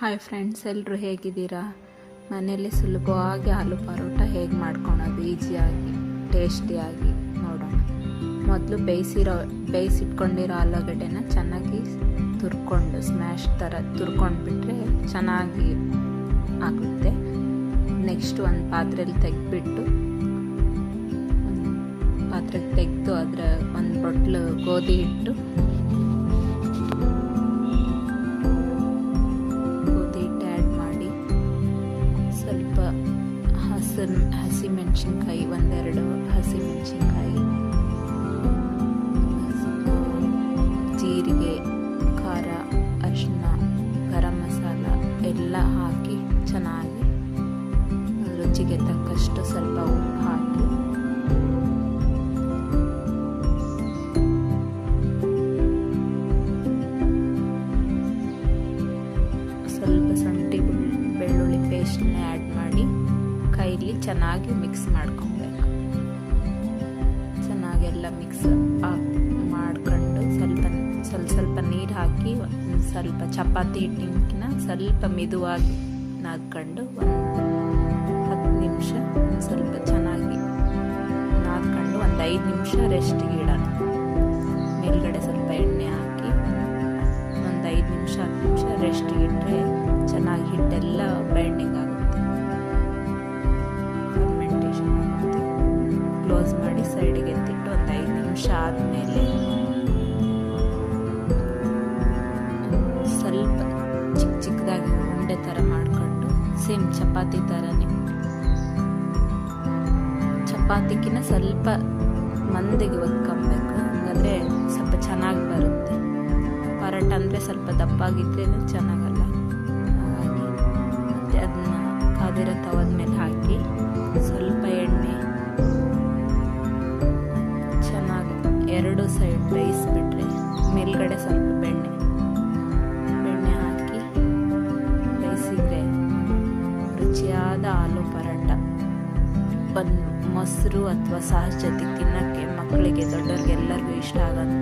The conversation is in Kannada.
ಹಾಯ್ ಫ್ರೆಂಡ್ಸ್, ಎಲ್ಲರೂ ಹೇಗಿದ್ದೀರಾ? ಮನೆಯಲ್ಲಿ ಸುಲಭವಾಗಿ ಆಲೂ ಪರೋಟ ಹೇಗೆ ಮಾಡ್ಕೊಳೋದು ಈಸಿಯಾಗಿ ಟೇಸ್ಟಿಯಾಗಿ ನೋಡೋಣ. ಮೊದಲು ಬೇಯಿಸಿಟ್ಕೊಂಡಿರೋ ಆಲೂಗಡ್ಡೆನ ಚೆನ್ನಾಗಿ ತುರ್ಕೊಂಡು ಸ್ಮ್ಯಾಶ್ ಥರ ತುರ್ಕೊಂಡ್ಬಿಟ್ರೆ ಚೆನ್ನಾಗಿ ಆಗುತ್ತೆ. ನೆಕ್ಸ್ಟ್ ಒಂದು ಪಾತ್ರೆಯಲ್ಲಿ ತೆಗೆದು ಅದರ ಒಂದು ಬೊಟ್ಲು ಗೋಧಿ ಹಿಟ್ಟು ಆ್ಯಡ್ ಮಾಡಿ, ಸ್ವಲ್ಪ ಹಸಿಮೆಣಸಿನ್ಕಾಯಿ, ಒಂದೆರಡು ಹಸಿಮೆಣಸಿನ್ಕಾಯಿ, ಜೀರಿಗೆ, ಖಾರ, ಅರಿಶಿನ, ಗರಂ ಮಸಾಲ ಎಲ್ಲ ಹಾಕಿ ಚೆನ್ನಾಗಿ ರುಚಿಗೆ ತಕ್ಕಷ್ಟು ಸ್ವಲ್ಪ ಉಪ್ಪು ಹಾಕಿ ಸ್ವಲ್ಪ ಶುಂಠಿ ಬೆಳ್ಳುಳ್ಳಿ ಪೇಸ್ಟ್ನ ಆ್ಯಡ್ ಮಾಡಿ ಕೈಲಿ ಚೆನ್ನಾಗಿ ಮಿಕ್ಸ್ ಮಾಡ್ಕೊಬೇಕು. ಚೆನ್ನಾಗೆಲ್ಲ ಮಿಕ್ಸ್ ಮಾಡ್ಕೊಂಡು ಸ್ವಲ್ಪ ನೀರು ಹಾಕಿ ಸ್ವಲ್ಪ ಚಪಾತಿ ಹಿಟ್ಟಿನ ಸ್ವಲ್ಪ ಮೆದುವಾಗಿ ನಾದ್ಕೊಂಡು ಒಂದು 10 ನಿಮಿಷ ಸ್ವಲ್ಪ ಚೆನ್ನಾಗಿ ನಾದ್ಕೊಂಡು ಒಂದು 5 ನಿಮಿಷ ರೆಸ್ಟಿಗೆ ಇಡೋಣ. ಮೇಲ್ಗಡೆ ಸ್ವಲ್ಪ ಎಣ್ಣೆ ಹಾಕಿ ಒಂದು 5 ನಿಮಿಷ 10 ನಿಮಿಷ ರೆಸ್ಟಿಗೆ ಇಟ್ಟರೆ ಚೆನ್ನಾಗಿ ಹಿಟ್ಟೆಲ್ಲ ಬೈಂಡಿಂಗ್ ಆಗುತ್ತೆ, ಫರ್ಮೆಂಟೇಷನ್ ಆಗುತ್ತೆ. ಕ್ಲೋಸ್ ಮಾಡಿ ಸೈಡಿಗೆ ಎತ್ತಿಟ್ಟು ಒಂದು 5 ನಿಮಿಷ ಆದಮೇಲೆ ಸ್ವಲ್ಪ ಚಿಕ್ಕದಾಗಿ ಉಂಡೆ ಥರ ಮಾಡಿಕೊಂಡು ಸೇಮ್ ಚಪಾತಿ ಥರನೇ, ಚಪಾತಿಗಿನ ಸ್ವಲ್ಪ ಮಂದಿಗೆ ಒತ್ಕೊಬೇಕು, ಹಂಗಾದ್ರೆ ಸ್ವಲ್ಪ ಚೆನ್ನಾಗಿ ಬರುತ್ತೆ. ಪರೋಟ ಅಂದರೆ ಸ್ವಲ್ಪ ದಪ್ಪಾಗಿದ್ದರೆ ಚೆನ್ನಾಗಲ್ಲ. ಹಾಗಾಗಿ ಮತ್ತು ಅದನ್ನ ಕಾದಿರೋ ತವದ ಮೇಲೆ ಹಾಕಿ ಸ್ವಲ್ಪ ಎಣ್ಣೆ ಚೆನ್ನಾಗಿ 2 ಸೈಡ್ ಬೇಯಿಸ್ಬಿಟ್ರೆ ಮೇಲ್ಗಡೆ ಸ್ವಲ್ಪ ಬೆಣ್ಣೆ ಹಾಕಿ ಬೇಯಿಸಿದ್ರೆ ರುಚಿಯಾದ ಆಲೂ ಪರೋಟ ಮೊಸರು ಅಥವಾ ಸಾಸ್ ಜೊತೆಗೆ ತಿನ್ನೋಕ್ಕೆ ಮಕ್ಕಳಿಗೆ ದೊಡ್ಡವ್ರಿಗೆ ಎಲ್ಲರಿಗೂ ಇಷ್ಟ ಆಗೋದು.